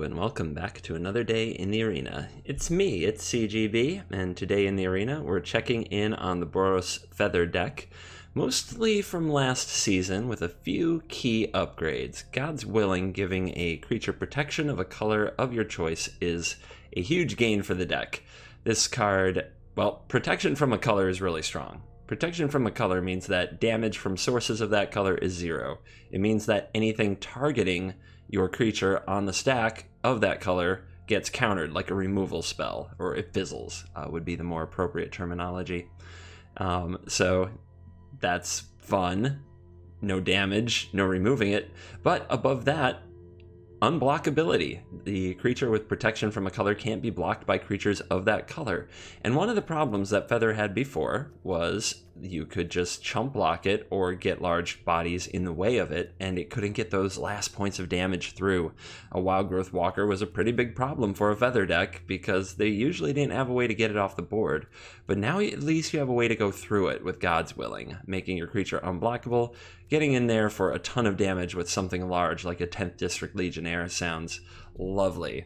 Hello and welcome back to another day in the arena. It's me, it's CGB, and today in the arena we're checking in on the Boros Feather deck, mostly from last season with a few key upgrades. God's Willing giving a creature protection of a color of your choice is a huge gain for the deck. This card, well, protection from a color is really strong. Protection from a color means that damage from sources of that color is 0. It means that anything targeting your creature on the stack of that color gets countered, like a removal spell, or it fizzles would be the more appropriate terminology. So that's fun. No damage, no removing it. But above that, unblockability. The creature with protection from a color can't be blocked by creatures of that color. And one of the problems that Feather had before was you could just chump block it or get large bodies in the way of it, and it couldn't get those last points of damage through. A Wild Growth Walker was a pretty big problem for a Feather deck because they usually didn't have a way to get it off the board. But now at least you have a way to go through it with God's Willing, making your creature unblockable. Getting in there for a ton of damage with something large like a 10th District Legionnaire sounds lovely.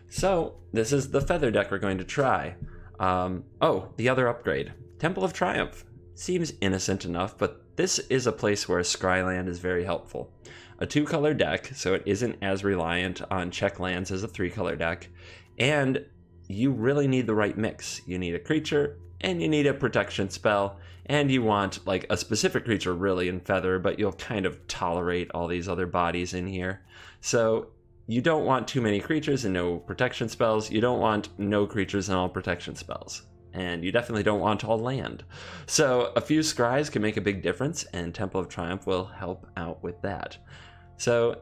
So this is the Feather deck we're going to try. The other upgrade, Temple of Triumph. Seems innocent enough, but this is a place where Scryland is very helpful. A 2-color deck, so it isn't as reliant on check lands as a 3-color deck, and you really need the right mix. You need a creature, and you need a protection spell, and you want like a specific creature really in Feather, but you'll kind of tolerate all these other bodies in here. So you don't want too many creatures and no protection spells. You don't want no creatures and all protection spells. And you definitely don't want all land. So a few scries can make a big difference, and Temple of Triumph will help out with that. So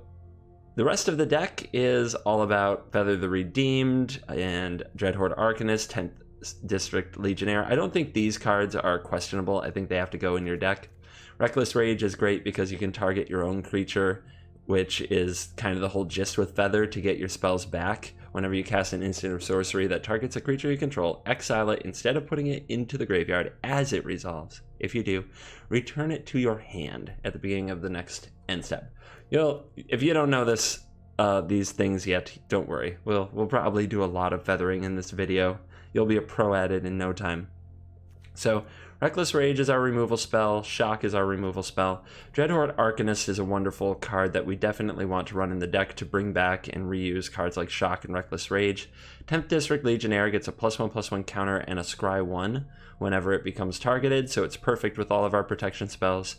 the rest of the deck is all about Feather the Redeemed and Dreadhorde Arcanist, 10th District Legionnaire. I don't think these cards are questionable. I think they have to go in your deck. Reckless Rage is great because you can target your own creature, which is kind of the whole gist with Feather, to get your spells back. Whenever you cast an instant or sorcery that targets a creature you control, exile it instead of putting it into the graveyard as it resolves. If you do, return it to your hand at the beginning of the next end step. If you don't know these things yet, don't worry. We'll probably do a lot of feathering in this video. You'll be a pro at it in no time. So Reckless Rage is our removal spell, Shock is our removal spell. Dreadhorde Arcanist is a wonderful card that we definitely want to run in the deck to bring back and reuse cards like Shock and Reckless Rage. 10th District Legionnaire gets a +1/+1 counter and a Scry 1 whenever it becomes targeted, so it's perfect with all of our protection spells.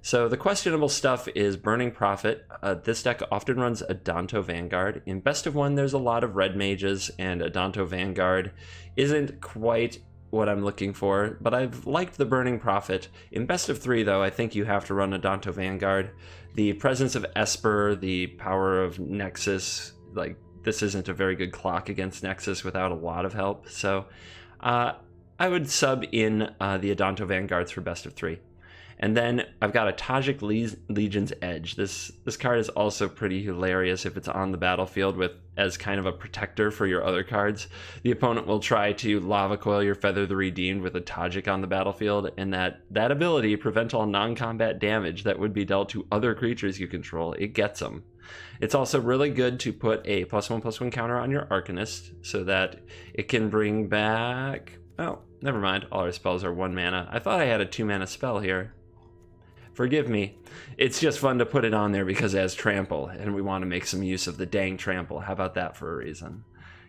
So the questionable stuff is Burning Prophet. This deck often runs Adanto Vanguard. In Best of 1, there's a lot of red mages, and Adanto Vanguard isn't quite what I'm looking for, but I've liked the Burning Prophet. In Best of 3, though, I think you have to run Adanto Vanguard. The presence of Esper, the power of Nexus, like, this isn't a very good clock against Nexus without a lot of help, so I would sub in the Adanto Vanguards for Best of 3. And then I've got a Tajik Legion's Edge. This card is also pretty hilarious if it's on the battlefield as kind of a protector for your other cards. The opponent will try to Lava Coil your Feather the Redeemed with a Tajik on the battlefield, and that ability, prevent all non-combat damage that would be dealt to other creatures you control, it gets them. It's also really good to put a +1/+1 counter on your Arcanist so that it can bring back... Oh, never mind. All our spells are 1 mana. I thought I had a 2-mana spell here. Forgive me. It's just fun to put it on there because it has Trample, and we want to make some use of the dang Trample. How about that for a reason?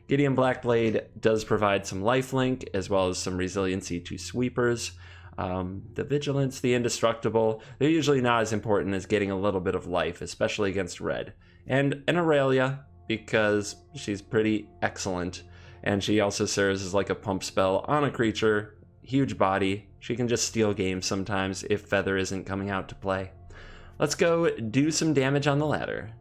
Gideon Blackblade does provide some lifelink, as well as some resiliency to sweepers. The Vigilance, the Indestructible, they're usually not as important as getting a little bit of life, especially against red. And an Aurelia, because she's pretty excellent, and she also serves as like a pump spell on a creature. Huge body. She can just steal games sometimes if Feather isn't coming out to play. Let's go do some damage on the ladder.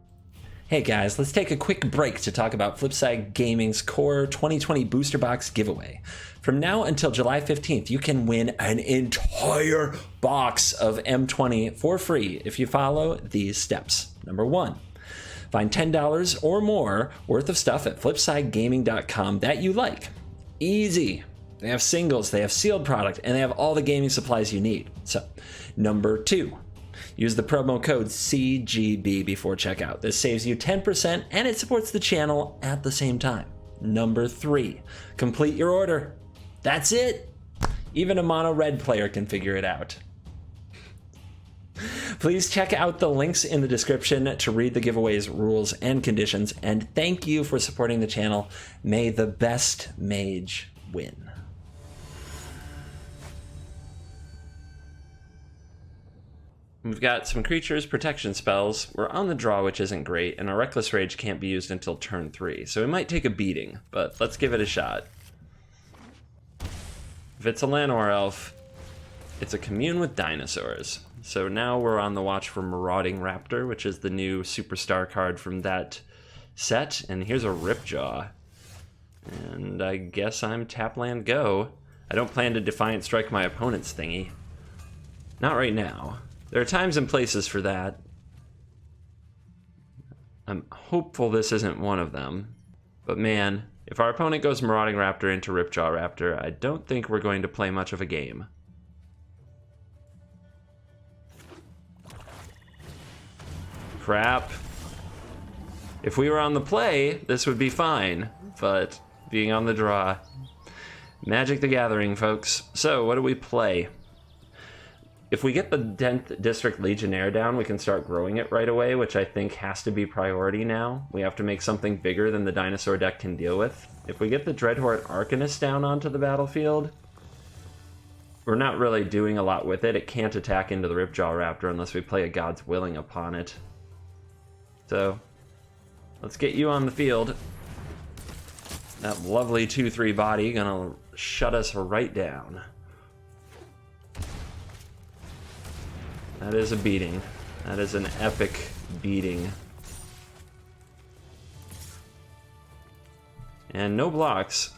Hey guys, let's take a quick break to talk about Flipside Gaming's Core 2020 Booster Box giveaway. From now until July 15th, you can win an entire box of M20 for free if you follow these steps. Number 1, find $10 or more worth of stuff at flipsidegaming.com that you like. Easy. They have singles, they have sealed product, and they have all the gaming supplies you need. So, number 2, Use the promo code CGB before checkout. This saves you 10% and it supports the channel at the same time. Number 3, complete your order. That's it. Even a mono red player can figure it out. Please check out the links in the description to read the giveaway's rules and conditions, and thank you for supporting the channel. May the best mage win. We've got some creatures, protection spells. We're on the draw, which isn't great, and our Reckless Rage can't be used until turn 3, so we might take a beating, but let's give it a shot. If it's a Llanowar Elf, it's a commune with dinosaurs. So now we're on the watch for Marauding Raptor, which is the new superstar card from that set, and here's a Ripjaw. And I guess I'm tap land go. I don't plan to Defiant Strike my opponent's thingy. Not right now. There are times and places for that. I'm hopeful this isn't one of them. But man, if our opponent goes Marauding Raptor into Ripjaw Raptor, I don't think we're going to play much of a game. Crap. If we were on the play, this would be fine, but being on the draw. Magic the Gathering, folks. So, what do we play? If we get the 10th District Legionnaire down, we can start growing it right away, which I think has to be priority now. We have to make something bigger than the dinosaur deck can deal with. If we get the Dreadhorde Arcanist down onto the battlefield, we're not really doing a lot with it. It can't attack into the Ripjaw Raptor unless we play a God's Willing upon it. So, let's get you on the field. That lovely 2/3 body gonna shut us right down. That is a beating. That is an epic beating. And no blocks.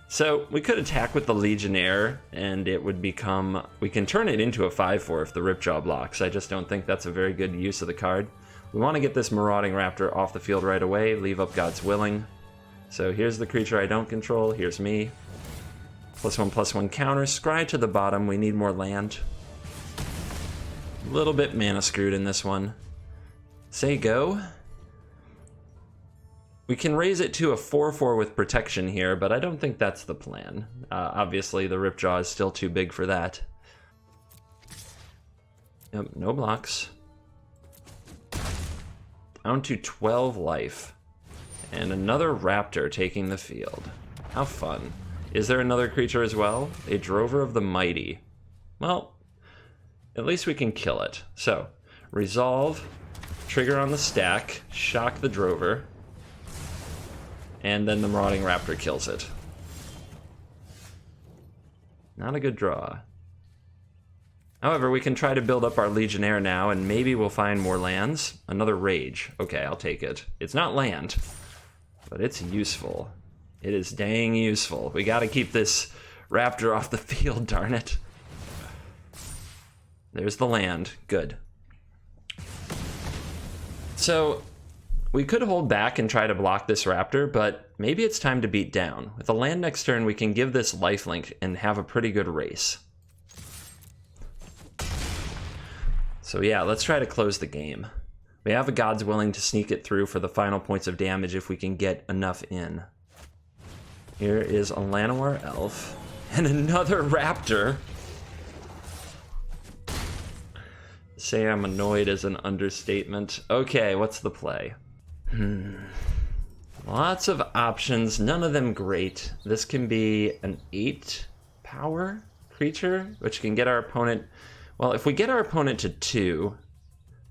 So we could attack with the Legionnaire and it would become... We can turn it into a 5/4 if the Ripjaw blocks. I just don't think that's a very good use of the card. We want to get this Marauding Raptor off the field right away, leave up God's Willing. So here's the creature I don't control, here's me. +1/+1 counter, scry to the bottom, we need more land. A little bit mana screwed in this one. Say go. We can raise it to a 4/4 with protection here, but I don't think that's the plan. Obviously the Ripjaw is still too big for that. Yep, no blocks. Down to 12 life. And another Raptor taking the field. How fun. Is there another creature as well? A Drover of the Mighty. Well, at least we can kill it. So, resolve, trigger on the stack, shock the Drover, and then the Marauding Raptor kills it. Not a good draw. However, we can try to build up our Legionnaire now, and maybe we'll find more lands. Another Rage. Okay, I'll take it. It's not land, but it's useful. It is dang useful. We gotta keep this Raptor off the field, darn it. There's the land. Good. So, we could hold back and try to block this Raptor, but maybe it's time to beat down. With a land next turn, we can give this lifelink and have a pretty good race. So yeah, let's try to close the game. We have a God's Willing to sneak it through for the final points of damage if we can get enough in. Here is a Llanowar Elf and another Raptor. Say I'm annoyed is an understatement. Okay, what's the play? Lots of options, none of them great. This can be an 8 power creature, which can get our opponent... Well, if we get our opponent to 2,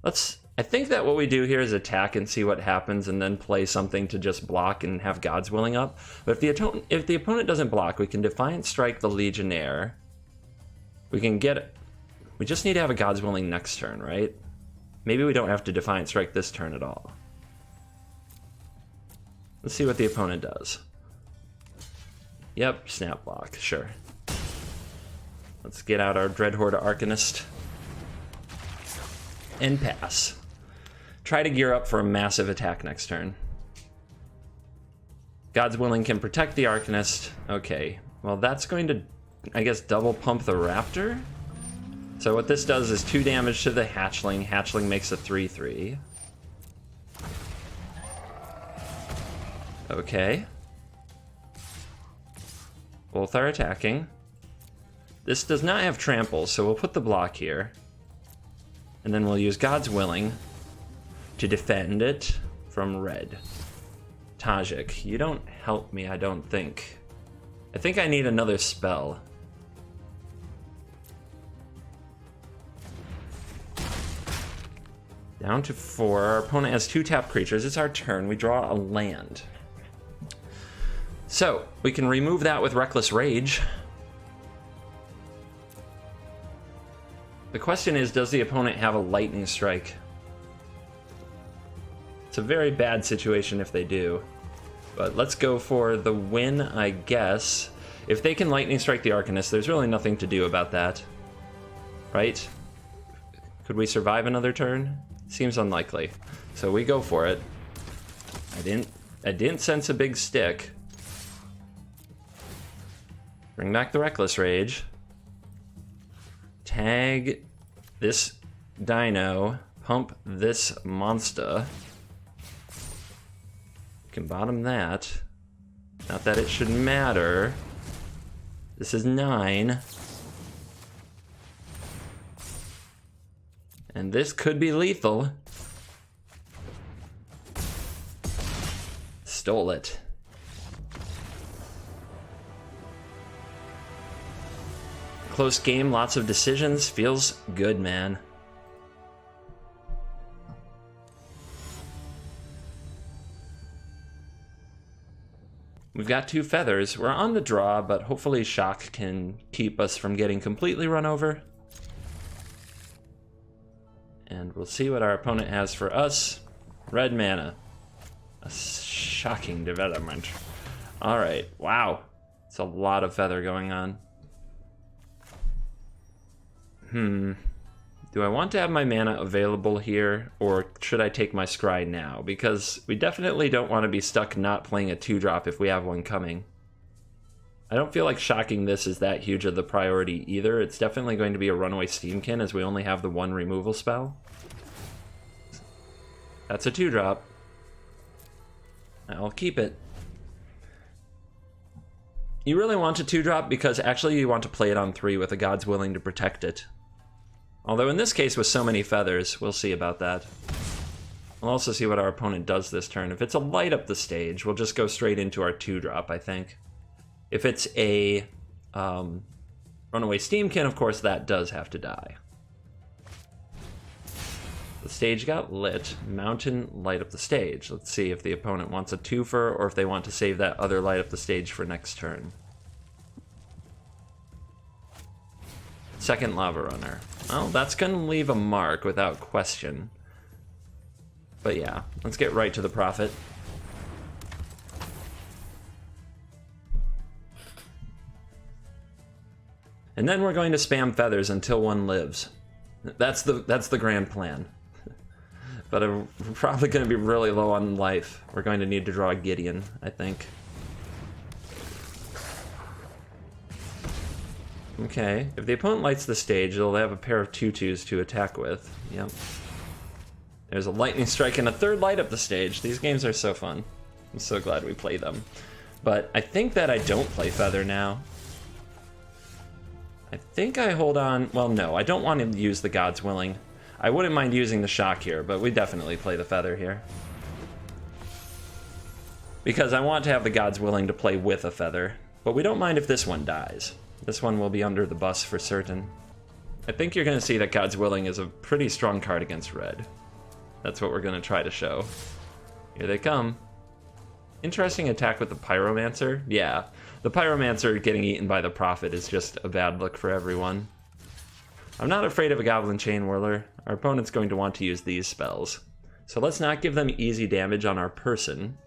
I think that what we do here is attack and see what happens and then play something to just block and have God's Willing up. But if the opponent doesn't block, we can Defiant Strike the Legionnaire. We just need to have a God's Willing next turn, right? Maybe we don't have to Defiant Strike this turn at all. Let's see what the opponent does. Yep, snap block, sure. Let's get out our Dreadhorde Arcanist. And pass. Try to gear up for a massive attack next turn. God's Willing can protect the Arcanist. Okay, well that's going to, I guess, double pump the Raptor? So what this does is 2 damage to the hatchling. Hatchling makes a 3/3. Okay. Both are attacking. This does not have trample, so we'll put the block here. And then we'll use God's Willing to defend it from red. Tajik, you don't help me, I don't think. I think I need another spell. Down to 4. Our opponent has 2 tap creatures. It's our turn. We draw a land. So, we can remove that with Reckless Rage. The question is, does the opponent have a Lightning Strike? It's a very bad situation if they do. But let's go for the win, I guess. If they can Lightning Strike the Arcanist, there's really nothing to do about that. Right? Could we survive another turn? Seems unlikely. So we go for it. I didn't sense a big stick. Bring back the Reckless Rage. Tag this dino. Pump this monster. Can bottom that. Not that it should matter. This is 9. And this could be lethal. Stole it. Close game, lots of decisions. Feels good, man. We've got 2 feathers. We're on the draw, but hopefully Shock can keep us from getting completely run over. And we'll see what our opponent has for us. Red mana. A shocking development. Alright, wow. It's a lot of feather going on. Do I want to have my mana available here, or should I take my scry now? Because we definitely don't want to be stuck not playing a 2-drop if we have one coming. I don't feel like shocking this is that huge of the priority either. It's definitely going to be a runaway Steamkin as we only have the 1 removal spell. That's a 2-drop. I'll keep it. You really want a 2-drop because actually you want to play it on 3 with a God's Willing to protect it. Although in this case with so many feathers, we'll see about that. We'll also see what our opponent does this turn. If it's a light up the stage, we'll just go straight into our 2-drop, I think. If it's a runaway Steamkin, of course, that does have to die. The stage got lit. Mountain, light up the stage. Let's see if the opponent wants a 2-fer or if they want to save that other light up the stage for next turn. Second Lava Runner. Well, that's going to leave a mark without question. But yeah, let's get right to the profit. And then we're going to spam feathers until one lives. That's the grand plan. But we're probably going to be really low on life. We're going to need to draw a Gideon, I think. Okay, if the opponent lights the stage, they'll have a pair of 2/2s to attack with. Yep. There's a Lightning Strike and a 3rd light up the stage. These games are so fun. I'm so glad we play them. But I think that I don't play Feather now. I think I hold on... Well, no, I don't want to use the God's Willing. I wouldn't mind using the Shock here, but we definitely play the Feather here. Because I want to have the God's Willing to play with a Feather. But we don't mind if this one dies. This one will be under the bus for certain. I think you're going to see that God's Willing is a pretty strong card against red. That's what we're going to try to show. Here they come. Interesting attack with the Pyromancer. Yeah, the Pyromancer getting eaten by the Prophet is just a bad look for everyone. I'm not afraid of a Goblin Chain Whirler. Our opponent's going to want to use these spells. So let's not give them easy damage on our person.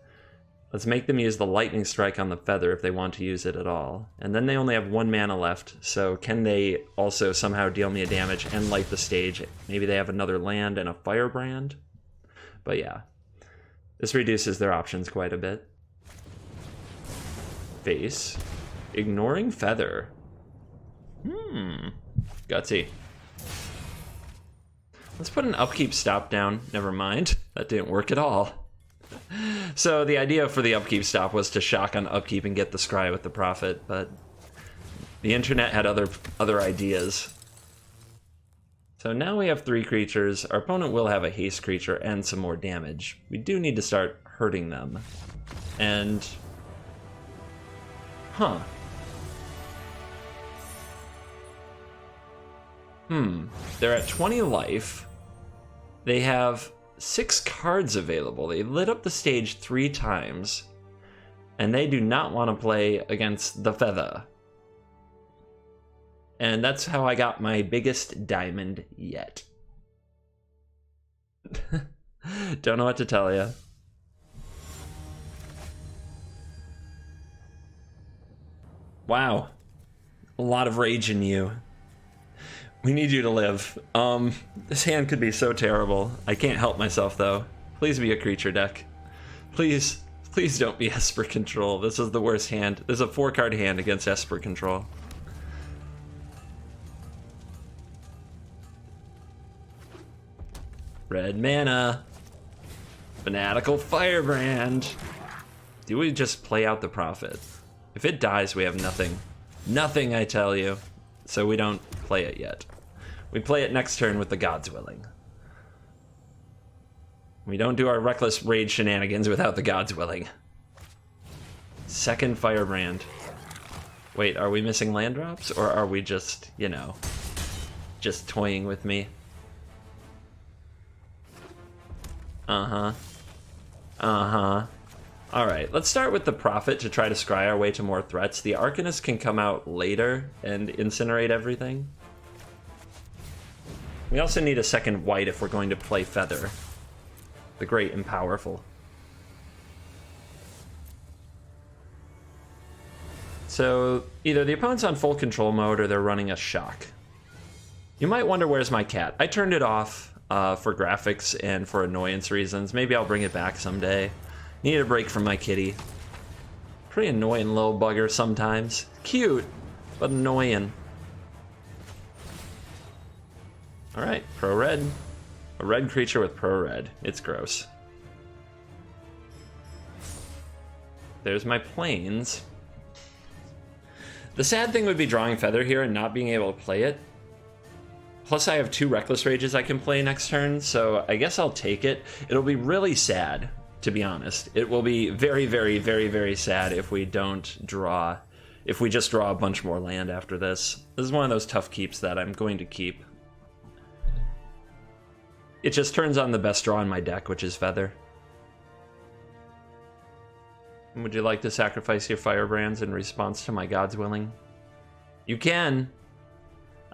Let's make them use the Lightning Strike on the Feather if they want to use it at all. And then they only have 1 mana left, so can they also somehow deal me a damage and light the stage? Maybe they have another land and a Firebrand? But yeah, this reduces their options quite a bit. Face. Ignoring Feather. Gutsy. Let's put an upkeep stop down. Never mind. That didn't work at all. So the idea for the upkeep stop was to shock on upkeep and get the scry with the Prophet, but the internet had other ideas. So now we have 3 creatures. Our opponent will have a haste creature and some more damage. We do need to start hurting them. And... Huh. They're at 20 life. They have 6 cards available. They lit up the stage 3 times. And they do not want to play against the Feather. And that's how I got my biggest diamond yet. Don't know what to tell you. Wow. A lot of rage in you. We need you to live. This hand could be so terrible. I can't help myself, though. Please be a creature deck. Please don't be Esper Control. This is the worst hand. This is a 4-card hand against Esper Control. Red mana. Fanatical Firebrand. Do we just play out the Prophet? If it dies, we have nothing. Nothing, I tell you. So we don't play it yet. We play it next turn with the Gods Willing. We don't do our Reckless Rage shenanigans without the Gods Willing. Second Firebrand. Wait, are we missing land drops? Or are we just, you know, just toying with me? Alright, let's start with the Prophet to try to scry our way to more threats. The Arcanist can come out later and incinerate everything. We also need a second white if we're going to play Feather. The great and powerful. So, either the opponent's on full control mode or they're running a shock. You might wonder, where's my cat? I turned it off for graphics and for annoyance reasons. Maybe I'll bring it back someday. Need a break from my kitty. Pretty annoying little bugger sometimes. Cute, but annoying. Alright, pro red. A red creature with pro red. It's gross. There's my plains. The sad thing would be drawing Feather here and not being able to play it. Plus I have 2 Reckless Rages I can play next turn, so I guess I'll take it. It'll be really sad, to be honest. It will be very, very, very, very sad if we don't draw, if we just draw a bunch more land after this. This is one of those tough keeps that I'm going to keep. It just turns on the best draw in my deck, which is Feather. Would you like to sacrifice your Firebrands in response to my God's Willing? You can.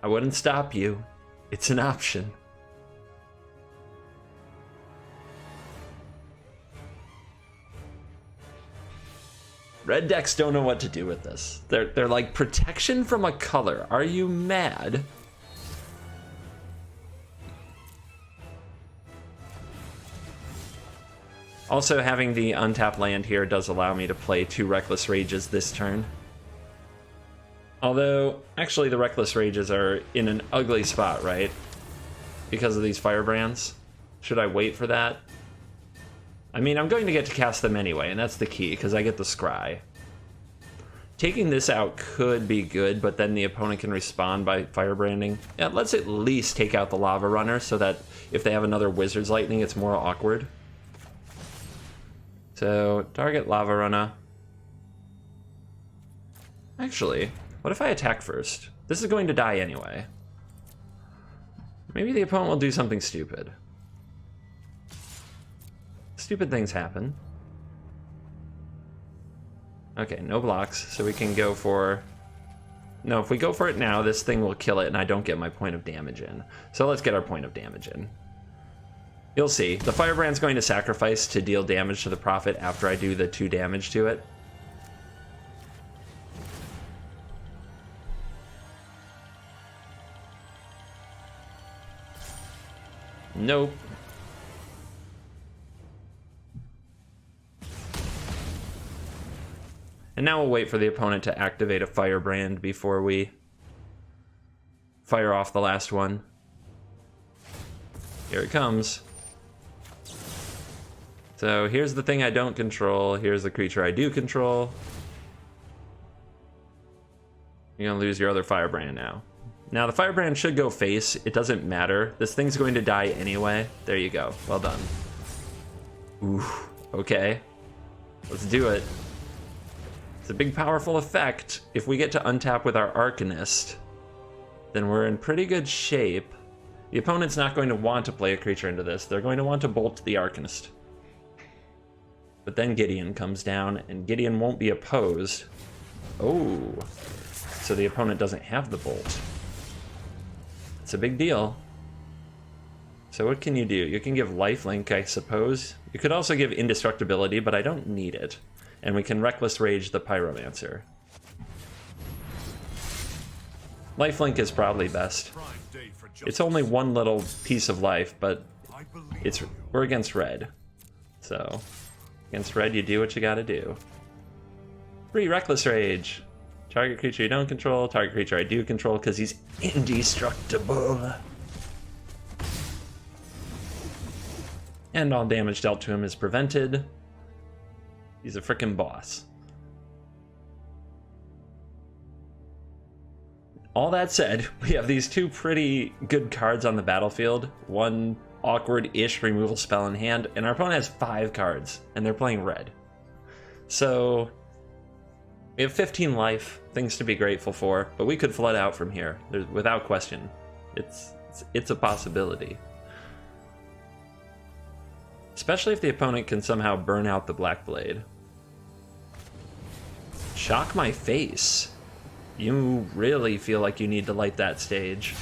I wouldn't stop you. It's an option. Red decks don't know what to do with this. They're like, protection from a color. Are you mad? Also, having the untapped land here does allow me to play 2 Reckless Rages this turn. Although, actually the Reckless Rages are in an ugly spot, right? Because of these Firebrands. Should I wait for that? I mean, I'm going to get to cast them anyway, and that's the key, because I get the Scry. Taking this out could be good, but then the opponent can respond by Firebranding. Yeah, let's at least take out the Lava Runner, so that if they have another Wizard's Lightning, it's more awkward. So, target Lava Runner. Actually, what if I attack first? This is going to die anyway. Maybe the opponent will do something stupid. Stupid things happen. Okay, no blocks, so we can go for... No, if we go for it now, this thing will kill it and I don't get my point of damage in. So let's get our point of damage in. You'll see. The Firebrand's going to sacrifice to deal damage to the Prophet after I do the 2 damage to it. Nope. And now we'll wait for the opponent to activate a Firebrand before we fire off the last one. Here it comes. So here's the thing I don't control. Here's the creature I do control. You're gonna lose your other Firebrand now. Now the Firebrand should go face. It doesn't matter. This thing's going to die anyway. There you go. Well done. Ooh, okay. Let's do it. It's a big powerful effect. If we get to untap with our Arcanist, then we're in pretty good shape. The opponent's not going to want to play a creature into this. They're going to want to bolt the Arcanist. But then Gideon comes down, and Gideon won't be opposed. Oh, so the opponent doesn't have the bolt. It's a big deal. So what can you do? You can give lifelink, I suppose. You could also give indestructibility, but I don't need it. And we can Reckless Rage the Pyromancer. Lifelink is probably best. It's only one little piece of life, but we're against red. So against red, you do what you gotta do. 3 Reckless Rage. Target creature you don't control, target creature I do control, because he's indestructible. And all damage dealt to him is prevented. He's a frickin' boss. All that said, we have these 2 pretty good cards on the battlefield. 1 awkward-ish removal spell in hand, and our opponent has 5 cards, and they're playing red. So we have 15 life, things to be grateful for, but we could flood out from here, without question. It's a possibility. Especially if the opponent can somehow burn out the Black Blade. Shock my face. You really feel like you need to light that stage.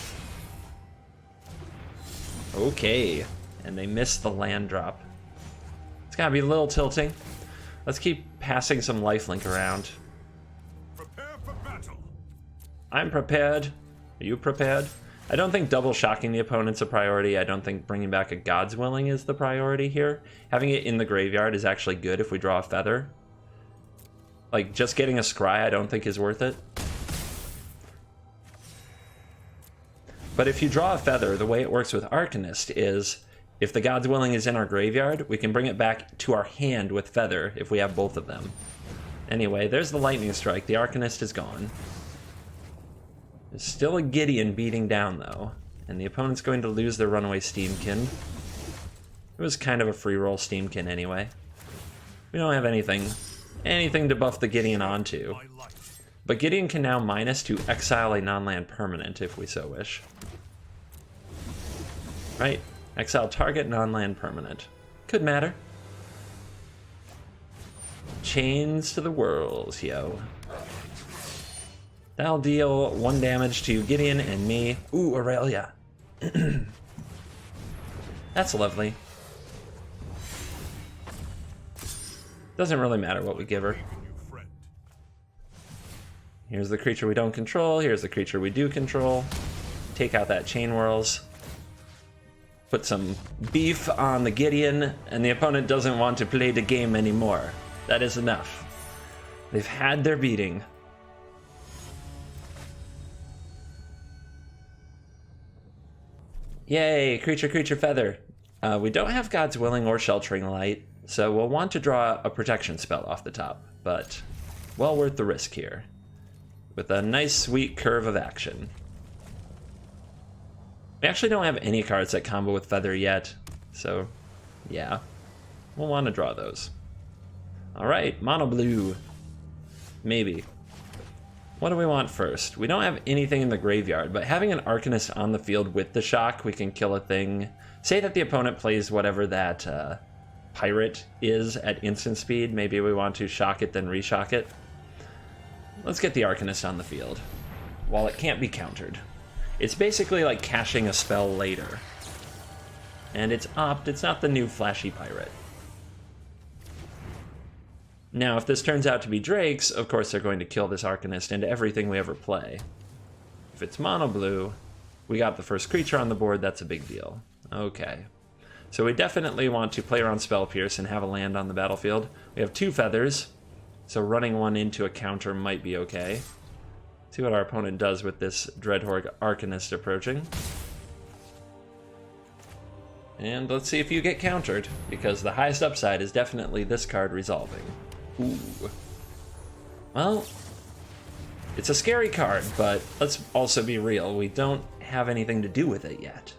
Okay, and they missed the land drop. It's gotta be a little tilting. Let's keep passing some lifelink around. Prepare for battle. I'm prepared. Are you prepared? I don't think double shocking the opponent's a priority. I don't think bringing back a God's Willing is the priority here. Having it in the graveyard is actually good if we draw a feather. Like, just getting a scry I don't think is worth it. But if you draw a feather, the way it works with Arcanist is, if the God's Willing is in our graveyard, we can bring it back to our hand with feather if we have both of them. Anyway, there's the lightning strike. The Arcanist is gone. There's still a Gideon beating down, though, and the opponent's going to lose their runaway Steamkin. It was kind of a free roll Steamkin anyway. We don't have anything to buff the Gideon onto. But Gideon can now minus to exile a non-land permanent if we so wish. Right, exile target non-land permanent. Could matter. Chains to the Whirls, yo. That'll deal 1 damage to Gideon and me. Ooh, Aurelia. That's lovely. Doesn't really matter what we give her. Here's the creature we don't control. Here's the creature we do control. Take out that Chain Whirls. Put some beef on the Gideon, and the opponent doesn't want to play the game anymore. That is enough. They've had their beating. Yay, creature, creature, feather. We don't have God's Willing or Sheltering Light, so we'll want to draw a protection spell off the top, but well worth the risk here. With a nice, sweet curve of action. We actually don't have any cards that combo with feather yet, so yeah, we'll want to draw those. All right, mono blue. Maybe. What do we want first? We don't have anything in the graveyard, but having an Arcanist on the field with the shock, we can kill a thing. Say that the opponent plays whatever that pirate is at instant speed. Maybe we want to shock it, then reshock it. Let's get the Arcanist on the field, while it can't be countered. It's basically like cashing a spell later. And it's opt, it's not the new flashy pirate. Now, if this turns out to be Drake's, of course they're going to kill this Arcanist into everything we ever play. If it's mono blue, we got the first creature on the board, that's a big deal. Okay. So we definitely want to play around Spell Pierce and have a land on the battlefield. We have 2 feathers. So running 1 into a counter might be okay. See what our opponent does with this Dreadhorde Arcanist approaching. And let's see if you get countered, because the highest upside is definitely this card resolving. Ooh. Well, it's a scary card, but let's also be real. We don't have anything to do with it yet.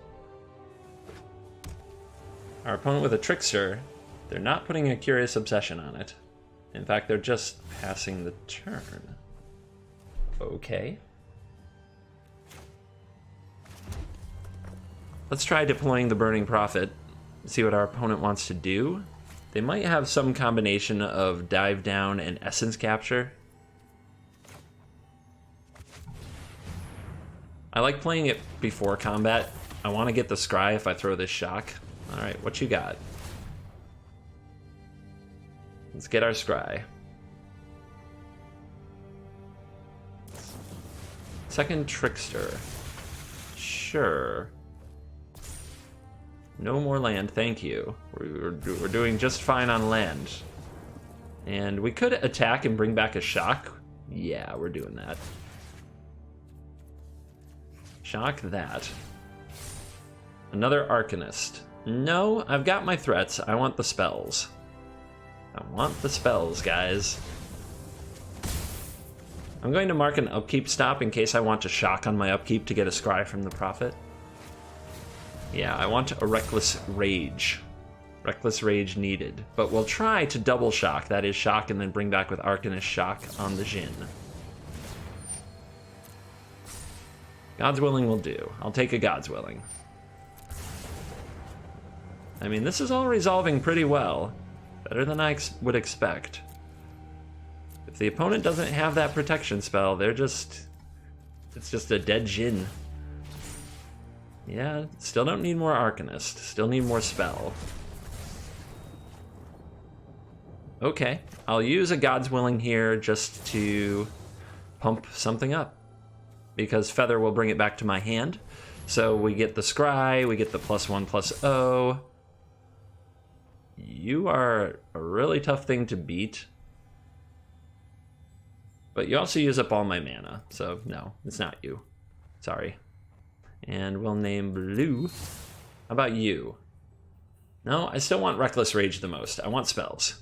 Our opponent with a Trickster, they're not putting a Curious Obsession on it. In fact, they're just passing the turn. Okay. Let's try deploying the Burning Prophet, see what our opponent wants to do. They might have some combination of Dive Down and Essence Capture. I like playing it before combat. I want to get the Scry if I throw this Shock. Alright, what you got? Let's get our Scry. Second Trickster. Sure. No more land, thank you. We're doing just fine on land. And we could attack and bring back a Shock. Yeah, we're doing that. Shock that. Another Arcanist. No, I've got my threats. I want the spells. I want the spells, guys. I'm going to mark an upkeep stop in case I want to Shock on my upkeep to get a Scry from the Prophet. Yeah, I want a Reckless Rage. Reckless Rage needed. But we'll try to double Shock. That is Shock and then bring back with Arcanist Shock on the Jhin. God's Willing will do. I'll take a God's Willing. I mean, this is all resolving pretty well. Better than I would expect. If the opponent doesn't have that protection spell, they're just... it's just a dead Jhin. Yeah, still don't need more Arcanist. Still need more spell. Okay, I'll use a God's Willing here just to pump something up. Because Feather will bring it back to my hand. So we get the Scry, we get the +1/+0. You are a really tough thing to beat. But you also use up all my mana, so no, it's not you. Sorry. And we'll name blue. How about you? No, I still want Reckless Rage the most. I want spells.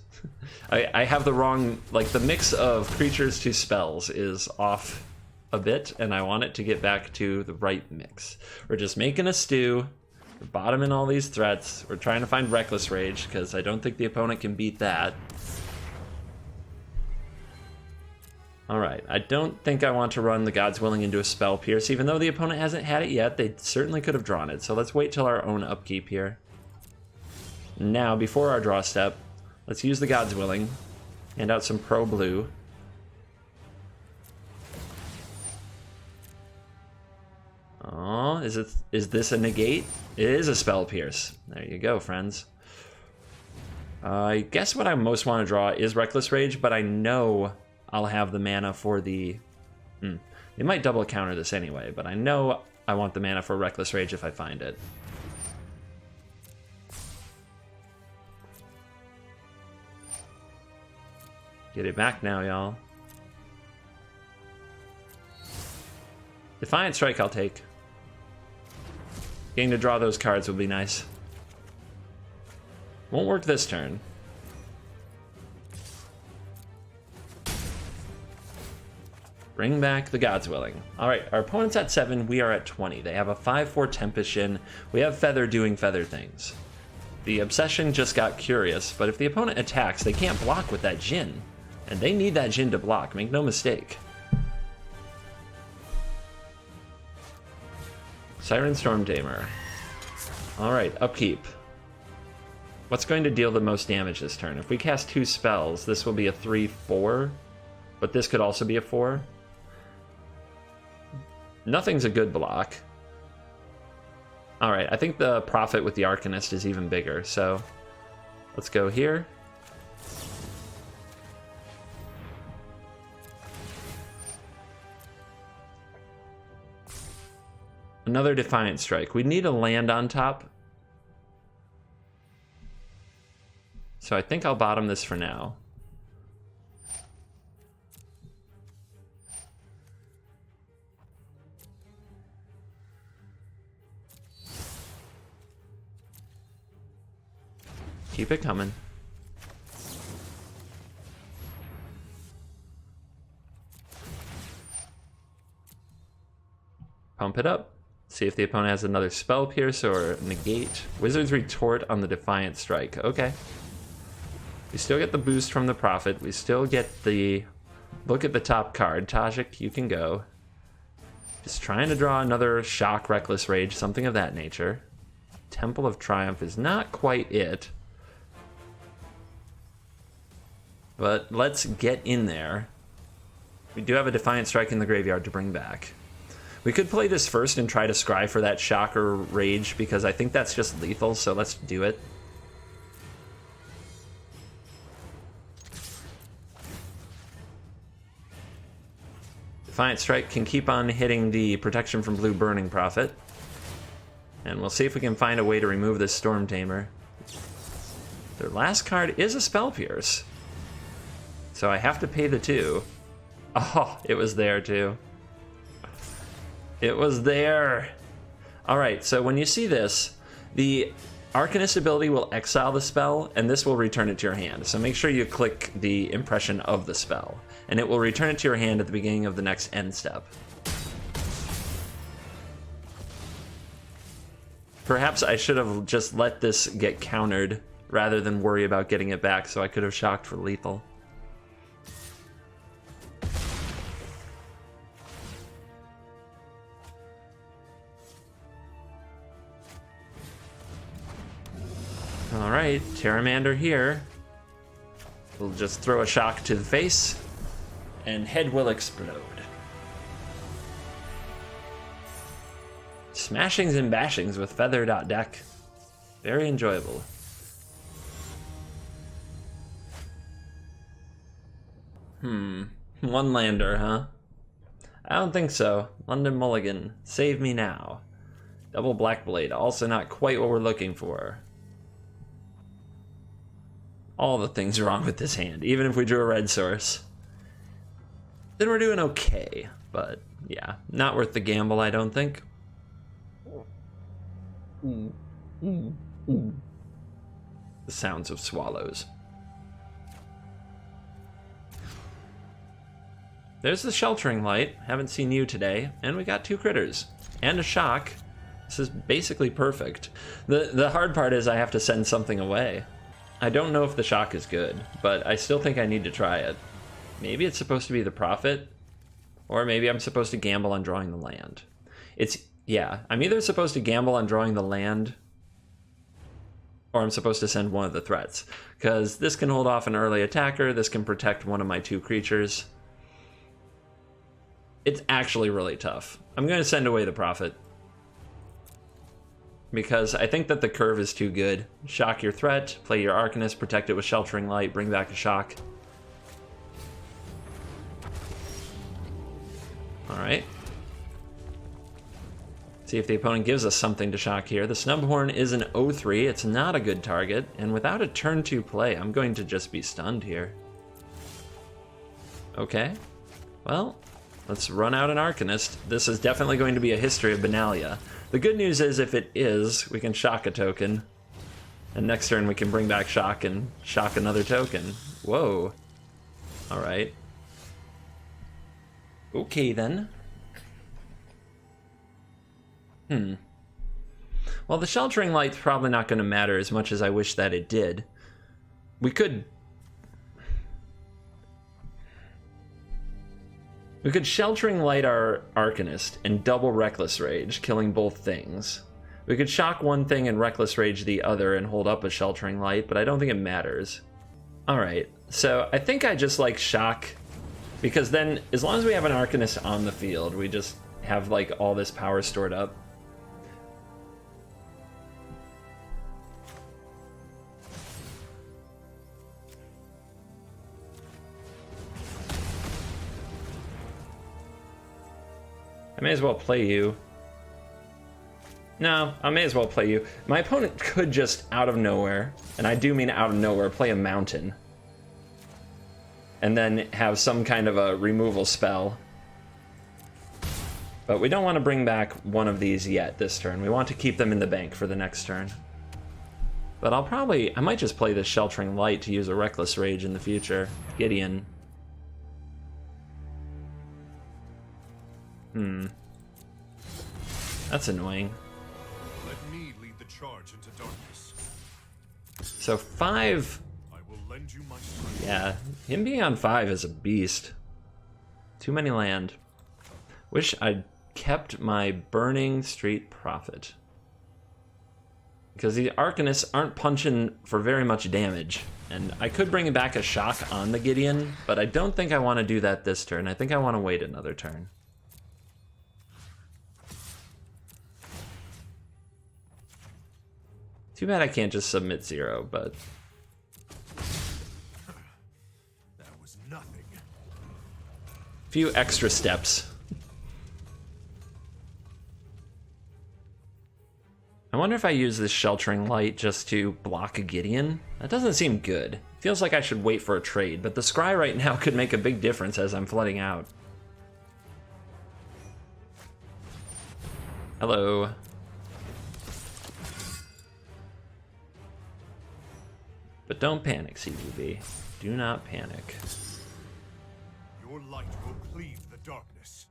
I have the wrong, like the mix of creatures to spells is off a bit, and I want it to get back to the right mix. We're just making a stew. We're bottoming all these threats. We're trying to find Reckless Rage, because I don't think the opponent can beat that. Alright, I don't think I want to run the God's Willing into a Spell Pierce, even though the opponent hasn't had it yet. They certainly could have drawn it, so let's wait till our own upkeep here. Now, before our draw step, let's use the God's Willing. Hand out some pro blue. Oh, is this a negate? It is a Spell Pierce. There you go, friends. I guess what I most want to draw is Reckless Rage, but I know I'll have the mana for the... They might double counter this anyway, but I know I want the mana for Reckless Rage if I find it. Get it back now, y'all. Defiant Strike I'll take. Getting to draw those cards would be nice. Won't work this turn. Bring back the God's Willing. Alright, our opponent's at 7, we are at 20. They have a 5/4 Tempest Jhin. We have Feather doing Feather things. The Obsession just got Curious, but if the opponent attacks, they can't block with that Jhin. And they need that Jhin to block, make no mistake. Siren Stormtamer. Alright, upkeep. What's going to deal the most damage this turn? If we cast 2 spells, this will be a 3/4, but this could also be a 4. Nothing's a good block. Alright, I think the Prophet with the Arcanist is even bigger, so let's go here. Another Defiant Strike. We need a land on top. So I think I'll bottom this for now. Keep it coming. Pump it up. See if the opponent has another Spell Pierce or Negate. Wizard's Retort on the Defiant Strike. Okay. We still get the boost from the Prophet. We still get the... Look at the top card. Tajik, you can go. Just trying to draw another Shock, Reckless Rage, something of that nature. Temple of Triumph is not quite it. But let's get in there. We do have a Defiant Strike in the graveyard to bring back. We could play this first and try to scry for that Shock or Rage, because I think that's just lethal, so let's do it. Defiant Strike can keep on hitting the protection from blue Burning Prophet. And we'll see if we can find a way to remove this Storm Tamer. Their last card is a Spell Pierce. So I have to pay the 2. Oh, it was there too. It was there. Alright, so when you see this, the Arcanist ability will exile the spell, and this will return it to your hand. So make sure you click the impression of the spell, and it will return it to your hand at the beginning of the next end step. Perhaps I should have just let this get countered rather than worry about getting it back, so I could have shocked for lethal. Alright, Pteramander here. We'll just throw a shock to the face, and head will explode. Smashings and bashings with Feather.deck. Very enjoyable. One lander, huh? I don't think so. London Mulligan, save me now. Double Black Blade, also not quite what we're looking for. All the things wrong with this hand, even if we drew a red source. Then we're doing okay, but yeah, not worth the gamble, I don't think. The sounds of swallows. There's the Sheltering Light, haven't seen you today, and we got 2 critters, and a shock. This is basically perfect. The hard part is I have to send something away. I don't know if the shock is good, but I still think I need to try it. Maybe it's supposed to be the Prophet, or maybe I'm supposed to gamble on drawing the land. Yeah, I'm either supposed to gamble on drawing the land, or I'm supposed to send one of the threats, because this can hold off an early attacker, this can protect one of my 2 creatures. It's actually really tough. I'm going to send away the Prophet, because I think that the curve is too good. Shock your threat, play your Arcanist, protect it with Sheltering Light, bring back a shock. Alright. See if the opponent gives us something to shock here. The Snubhorn is an 0-3, it's not a good target, and without a turn 2 play, I'm going to just be stunned here. Okay, well, let's run out an Arcanist. This is definitely going to be a history of Benalia. The good news is, if it is, we can shock a token. And next turn we can bring back shock and shock another token. Whoa. Alright. Okay then. Well, the Sheltering Light's probably not going to matter as much as I wish that it did. We could Sheltering Light our Arcanist and double Reckless Rage, killing both things. We could shock one thing and Reckless Rage the other and hold up a Sheltering Light, but I don't think it matters. Alright, so I think I just like shock, because then as long as we have an Arcanist on the field, we just have like all this power stored up. I may as well play you. No, I may as well play you. My opponent could just, out of nowhere, and I do mean out of nowhere, play a mountain. And then have some kind of a removal spell. But we don't want to bring back one of these yet this turn. We want to keep them in the bank for the next turn. But I might just play this Sheltering Light to use a Reckless Rage in the future. Gideon. That's annoying. Let me lead the charge into darkness. So 5... I will lend you my strength. Yeah, him being on 5 is a beast. Too many land. Wish I'd kept my Burning Street Prophet. Because the Arcanists aren't punching for very much damage. And I could bring back a shock on the Gideon, but I don't think I want to do that this turn. I think I want to wait another turn. Too bad I can't just submit 0, but... That was nothing. Few extra steps. I wonder if I use this Sheltering Light just to block a Gideon? That doesn't seem good. Feels like I should wait for a trade, but the Scry right now could make a big difference as I'm flooding out. Hello. But don't panic, CGB. Do not panic. Your light will cleave the darkness.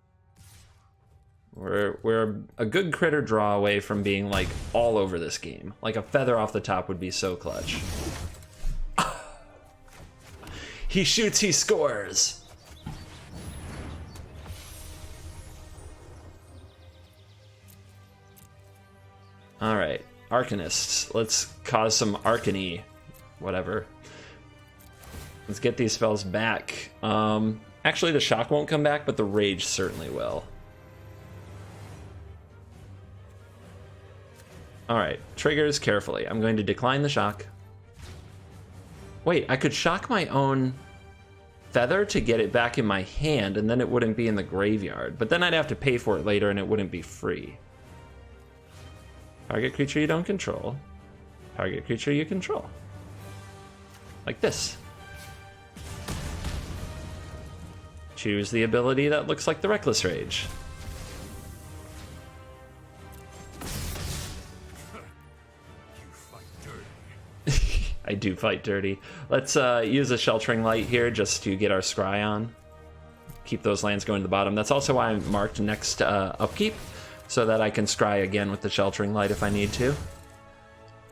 We're a good critter draw away from being like all over this game. Like a feather off the top would be so clutch. He shoots, he scores. All right, Arcanists. Let's cause some Arcany, whatever. Let's get these spells back. Actually, the shock won't come back, but the rage certainly will. Alright, triggers carefully. I'm going to decline the shock. Wait, I could shock my own feather to get it back in my hand, and then it wouldn't be in the graveyard. But then I'd have to pay for it later, and it wouldn't be free. Target creature you don't control. Target creature you control. Like this. Choose the ability that looks like the Reckless Rage. I do fight dirty. Let's use a Sheltering Light here just to get our Scry on. Keep those lands going to the bottom. That's also why I marked next upkeep, so that I can Scry again with the Sheltering Light if I need to.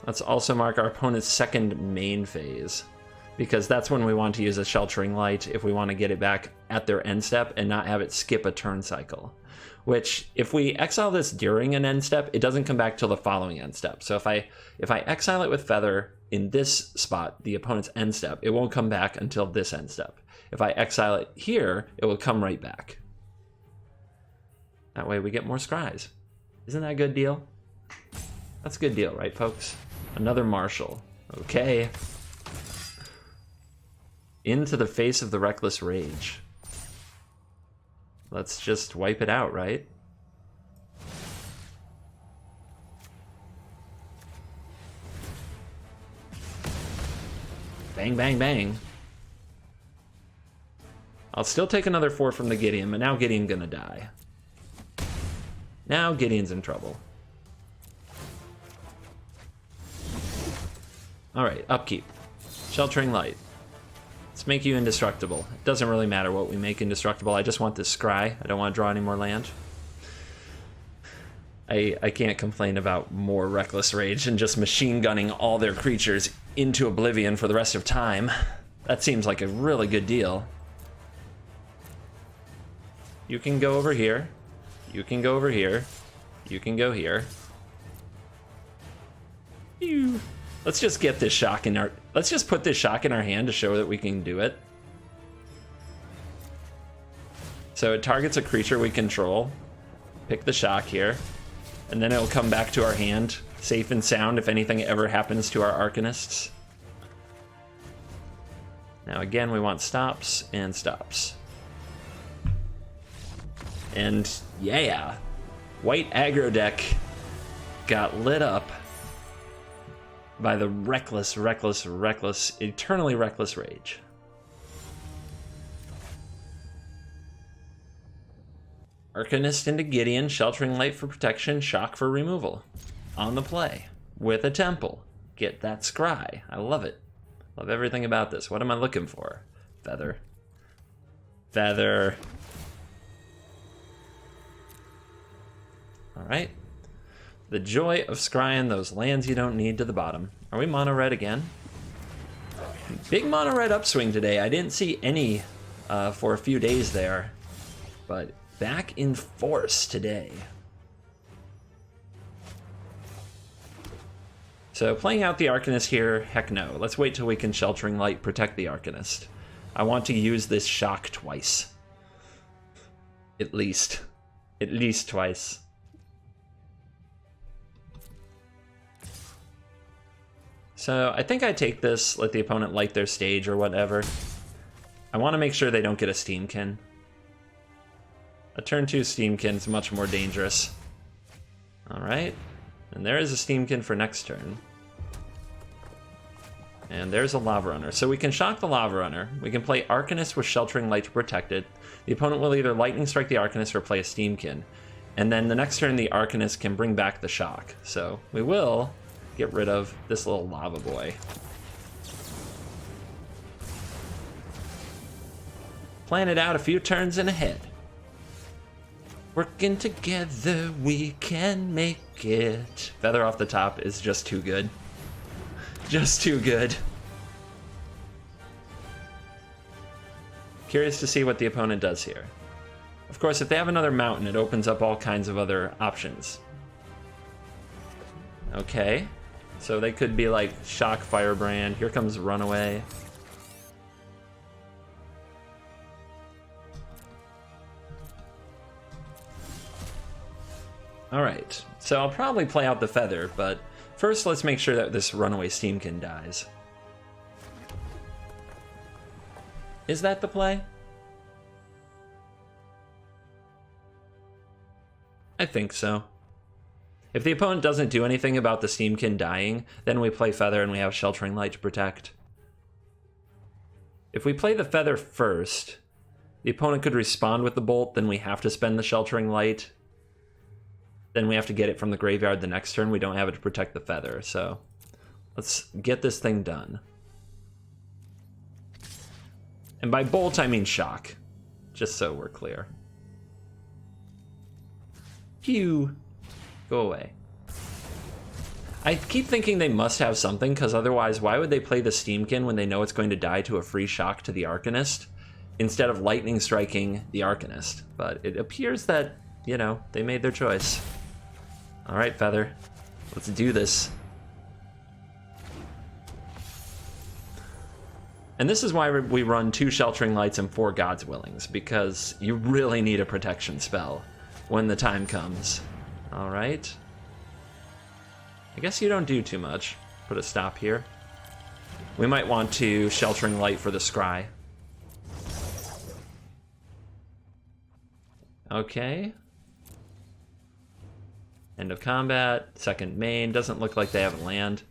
Let's also mark our opponent's second main phase, because that's when we want to use a Sheltering Light if we want to get it back at their end step and not have it skip a turn cycle. Which, if we exile this during an end step, it doesn't come back till the following end step. So if I exile it with Feather in this spot, the opponent's end step, it won't come back until this end step. If I exile it here, it will come right back. That way we get more Scries. Isn't that a good deal? That's a good deal, right, folks? Another Marshal. Okay. Into the face of the Reckless Rage. Let's just wipe it out, right? Bang, bang, bang. I'll still take another 4 from the Gideon, but now Gideon's gonna die. Now Gideon's in trouble. Alright, upkeep. Sheltering Light. Let's make you indestructible. It doesn't really matter what we make indestructible. I just want this Scry. I don't want to draw any more land. I can't complain about more Reckless Rage and just machine gunning all their creatures into oblivion for the rest of time. That seems like a really good deal. You can go over here. You can go over here. You can go here. Ew. Let's just get this shock in our... Let's just put this shock in our hand to show that we can do it. So it targets a creature we control. Pick the shock here. And then it'll come back to our hand, safe and sound if anything ever happens to our Arcanists. Now again, we want stops and stops. And yeah, white aggro deck got lit up by the reckless, eternally reckless rage. Arcanist into Gideon, Sheltering Light for protection, Shock for removal. On the play, with a Temple. get that scry. I love it. Love everything about this. What am I looking for? Feather. Feather. Alright. The joy of scrying those lands you don't need to the bottom. Are we mono red again? Big mono red upswing today. I didn't see any for a few days there, but back in force today. So playing out the Arcanist here, heck no. Let's wait till we can Sheltering Light protect the Arcanist. I want to use this shock twice. At least. At least twice. So I think I take this, let the opponent light their stage or whatever. I want to make sure they don't get a Steamkin. A turn 2 Steamkin is much more dangerous. Alright. And there is a Steamkin for next turn. And there's a Lava Runner. So we can shock the Lava Runner. We can play Arcanist with Sheltering Light to protect it. The opponent will either Lightning Strike the Arcanist or play a Steamkin. And then the next turn the Arcanist can bring back the shock. So we will get rid of this little Lava Boy. Plan it out a few turns in ahead. Working together, we can make it. Feather off the top is just too good. Just too good. Curious to see what the opponent does here. Of course, if they have another mountain, it opens up all kinds of other options. Okay. So they could be like Shock Firebrand. Here comes Runaway. Alright, so I'll probably play out the Feather, but first let's make sure that this Runaway Steamkin dies. Is that the play? I think so. If the opponent doesn't do anything about the Steamkin dying, then we play Feather and we have Sheltering Light to protect. If we play the Feather first, the opponent could respond with the Bolt, then we have to spend the Sheltering Light. Then we have to get it from the graveyard the next turn. We don't have it to protect the Feather, so let's get this thing done. And by Bolt, I mean Shock, just so we're clear. Phew. Go away. I keep thinking they must have something, because otherwise, why would they play the Steamkin when they know it's going to die to a free shock to the Arcanist, instead of Lightning Striking the Arcanist? But it appears that, you know, they made their choice. Alright, Feather. Let's do this. And this is why we run 2 Sheltering Lights and 4 God's Willings, because you really need a protection spell when the time comes. Alright. I guess you don't do too much. Put a stop here. We might want to Sheltering Light for the Scry. Okay. End of combat. Second main. Doesn't look like they have a land.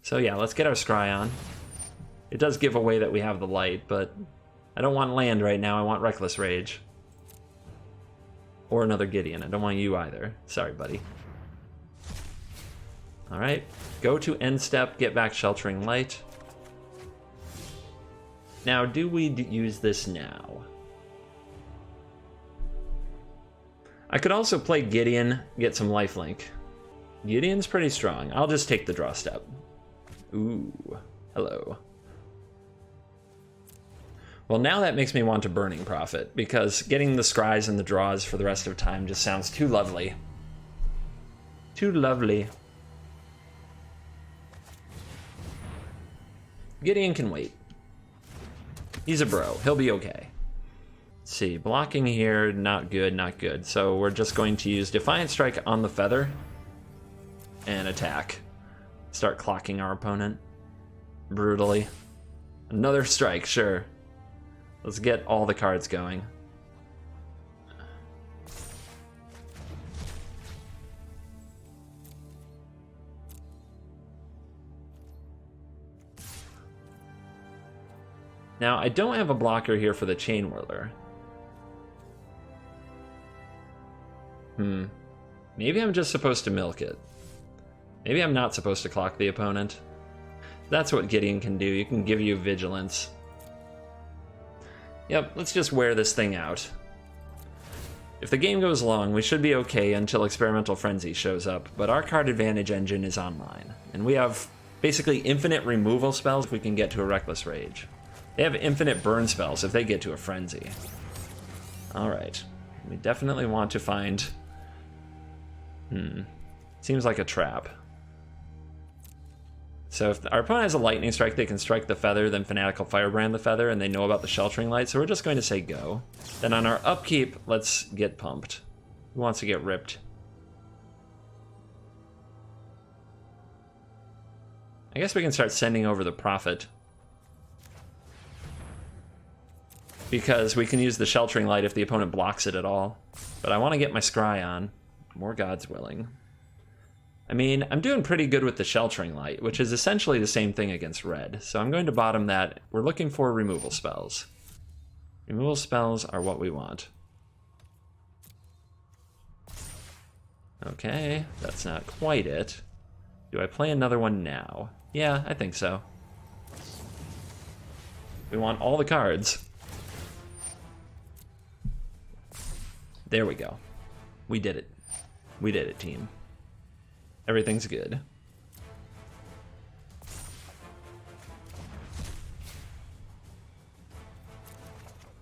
So yeah, let's get our Scry on. It does give away that we have the light, but I don't want land right now. I want Reckless Rage. Or another Gideon. I don't want you either. Sorry, buddy. Alright. Go to end step. Get back Sheltering Light. Now, do we use this now? I could also play Gideon, get some lifelink. Gideon's pretty strong. I'll just take the draw step. Ooh, hello. Well, now that makes me want to Burning Prophet, because getting the scries and the draws for the rest of time just sounds too lovely. Too lovely. Gideon can wait. He's a bro. He'll be okay. Let's see, blocking here, not good, not good. So we're just going to use Defiant Strike on the Feather and attack. Start clocking our opponent brutally. Another strike, sure. Let's get all the cards going. Now, I don't have a blocker here for the Chain Whirler. Maybe I'm just supposed to milk it. Maybe I'm not supposed to clock the opponent. That's what Gideon can do. You can give you vigilance. Yep, let's just wear this thing out. If the game goes long, we should be okay until Experimental Frenzy shows up, but our card advantage engine is online, and we have basically infinite removal spells if we can get to a Reckless Rage. They have infinite burn spells if they get to a Frenzy. Alright, we definitely want to find... Seems like a trap. So if our opponent has a Lightning Strike, they can strike the Feather, then Fanatical Firebrand the Feather, and they know about the Sheltering Light, so we're just going to say go. Then on our upkeep, let's get pumped. Who wants to get ripped? I guess we can start sending over the Prophet. Because we can use the Sheltering Light if the opponent blocks it at all. But I want to get my Scry on. More God's willing. I mean, I'm doing pretty good with the Sheltering Light, which is essentially the same thing against red. So I'm going to bottom that. We're looking for removal spells. Removal spells are what we want. Okay, that's not quite it. Do I play another one now? Yeah, I think so. We want all the cards. There we go. We did it. We did it, team. Everything's good.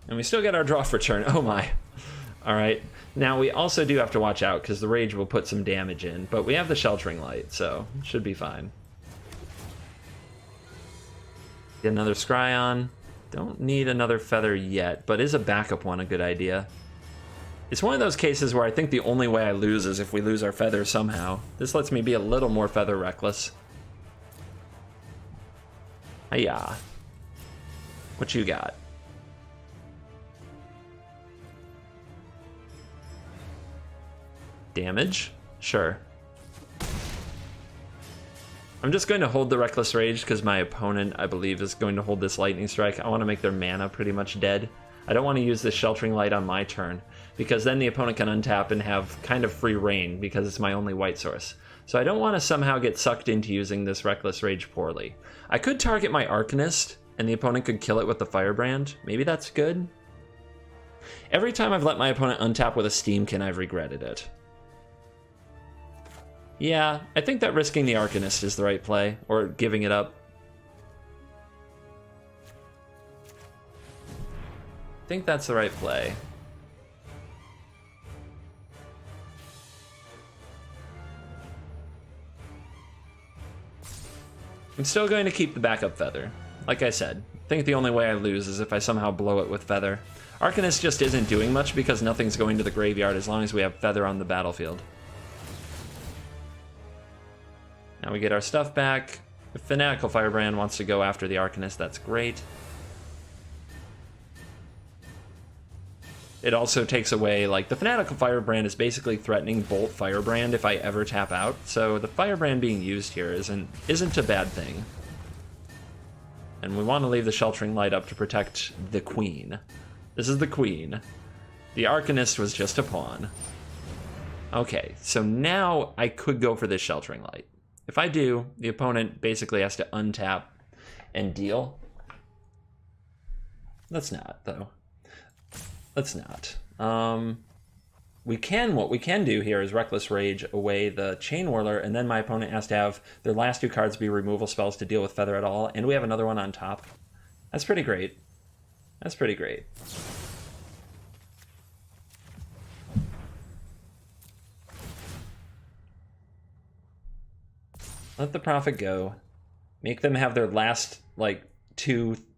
And we still get our draw for turn. Oh my. Alright. Now we also do have to watch out because the Rage will put some damage in, but we have the Sheltering Light, so it should be fine. Get another Scry on. Don't need another Feather yet, but is a backup one a good idea? It's one of those cases where I think the only way I lose is if we lose our Feather somehow. This lets me be a little more Feather reckless. Hiya. What you got? Damage? Sure. I'm just going to hold the Reckless Rage because my opponent, I believe, is going to hold this Lightning Strike. I want to make their mana pretty much dead. I don't want to use this Sheltering Light on my turn, because then the opponent can untap and have kind of free reign because it's my only white source. So I don't want to somehow get sucked into using this Reckless Rage poorly. I could target my Arcanist, and the opponent could kill it with the Firebrand. Maybe that's good? Every time I've let my opponent untap with a Steamkin, I've regretted it. Yeah, I think that risking the Arcanist is the right play, or giving it up. I think that's the right play. I'm still going to keep the backup Feather. Like I said, I think the only way I lose is if I somehow blow it with Feather. Arcanist just isn't doing much because nothing's going to the graveyard as long as we have Feather on the battlefield. Now we get our stuff back. If Fanatical Firebrand wants to go after the Arcanist, that's great. It also takes away, like, the Fanatical Firebrand is basically threatening Bolt Firebrand if I ever tap out, so the Firebrand being used here isn't a bad thing. And we want to leave the Sheltering Light up to protect the Queen. This is the Queen. The Arcanist was just a pawn. Okay, so now I could go for this Sheltering Light. If I do, the opponent basically has to untap and deal. Let's not, though. Let's not. What we can do here is Reckless Rage away the Chain Whirler, and then my opponent has to have their last two cards be removal spells to deal with Feather at all, and we have another one on top. That's pretty great. That's pretty great. Let the Prophet go. Make them have their last, like,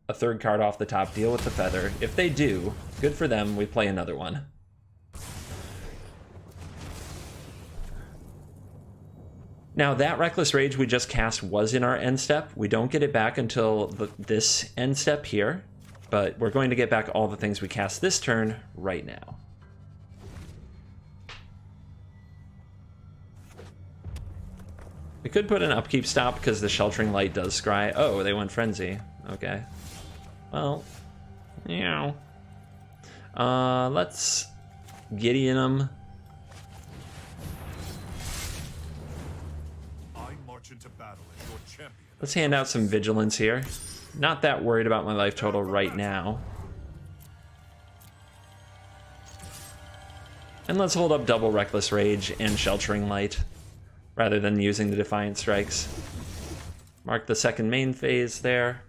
a third card off the top, deal with the Feather. If they do, good for them, we play another one. Now, that Reckless Rage we just cast was in our end step. We don't get it back until this end step here, but we're going to get back all the things we cast this turn right now. We could put an upkeep stop because the Sheltering Light does scry. Oh, they went Frenzy. Okay. Well, yeah. Let's Gideon them. I march march into battle as your champion. Let's hand out some vigilance here. Not that worried about my life total right now. And let's hold up double Reckless Rage and Sheltering Light, rather than using the Defiant Strikes. Mark the second main phase there.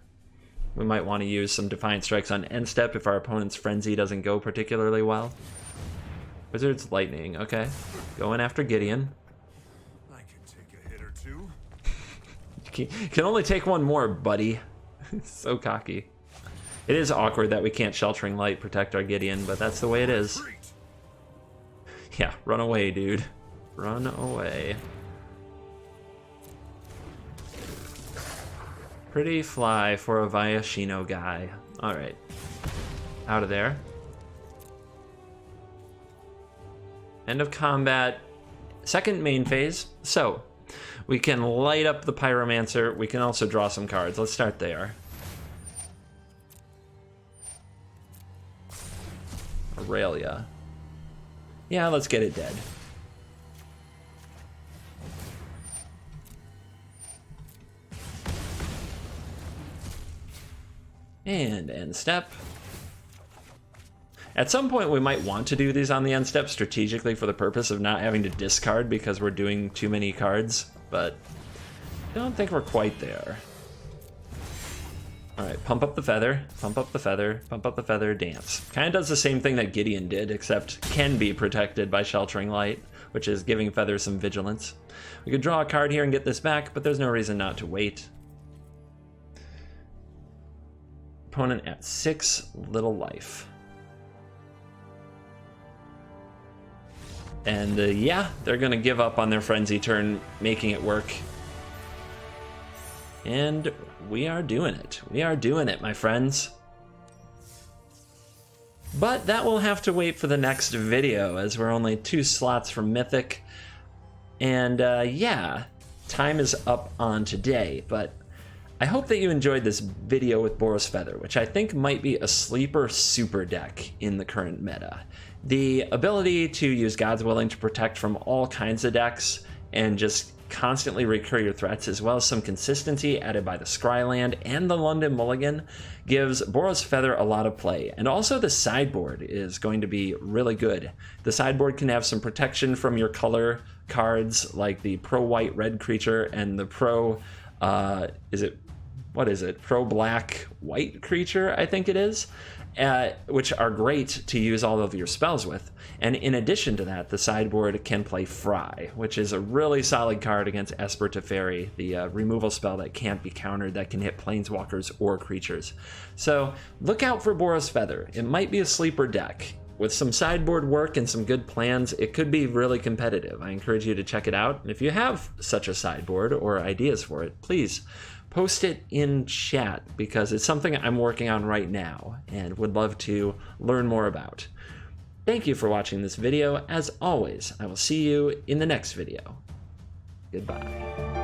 We might want to use some Defiant Strikes on end step if our opponent's Frenzy doesn't go particularly well. Wizard's Lightning, okay. Going after Gideon. I can take a hit or two. You can only take one more, buddy. So cocky. It is awkward that we can't Sheltering Light protect our Gideon, but that's the way it is. Yeah, run away, dude. Run away. Pretty fly for a Viashino guy. Alright. Out of there. End of combat. Second main phase. So, we can light up the Pyromancer. We can also draw some cards. Let's start there. Aurelia. Yeah, let's get it dead. And end step. At some point we might want to do these on the end step strategically for the purpose of not having to discard because we're doing too many cards, but I don't think we're quite there. Alright, pump up the feather, pump up the feather, pump up the feather, dance. Kind of does the same thing that Gideon did, except can be protected by Sheltering Light, which is giving feather some vigilance. We could draw a card here and get this back, but there's no reason not to wait. Opponent at 6 little life. And yeah, they're going to give up on their Frenzy turn, making it work. And we are doing it. We are doing it, my friends. But that will have to wait for the next video, as we're only 2 slots from Mythic. And yeah, time is up on today, but I hope that you enjoyed this video with Boros Feather, which I think might be a sleeper super deck in the current meta. The ability to use God's Willing to protect from all kinds of decks and just constantly recur your threats, as well as some consistency added by the Scryland and the London Mulligan, gives Boros Feather a lot of play. And also the sideboard is going to be really good. The sideboard can have some protection from your color cards, like the Pro White Red creature and the Pro Pro Black White creature, I think it is, which are great to use all of your spells with. And in addition to that, the sideboard can play Fry, which is a really solid card against Esper Teferi, the removal spell that can't be countered, that can hit planeswalkers or creatures. So look out for Boros Feather. It might be a sleeper deck. With some sideboard work and some good plans, it could be really competitive. I encourage you to check it out. And if you have such a sideboard or ideas for it, please post it in chat, because it's something I'm working on right now and would love to learn more about. Thank you for watching this video. As always, I will see you in the next video. Goodbye.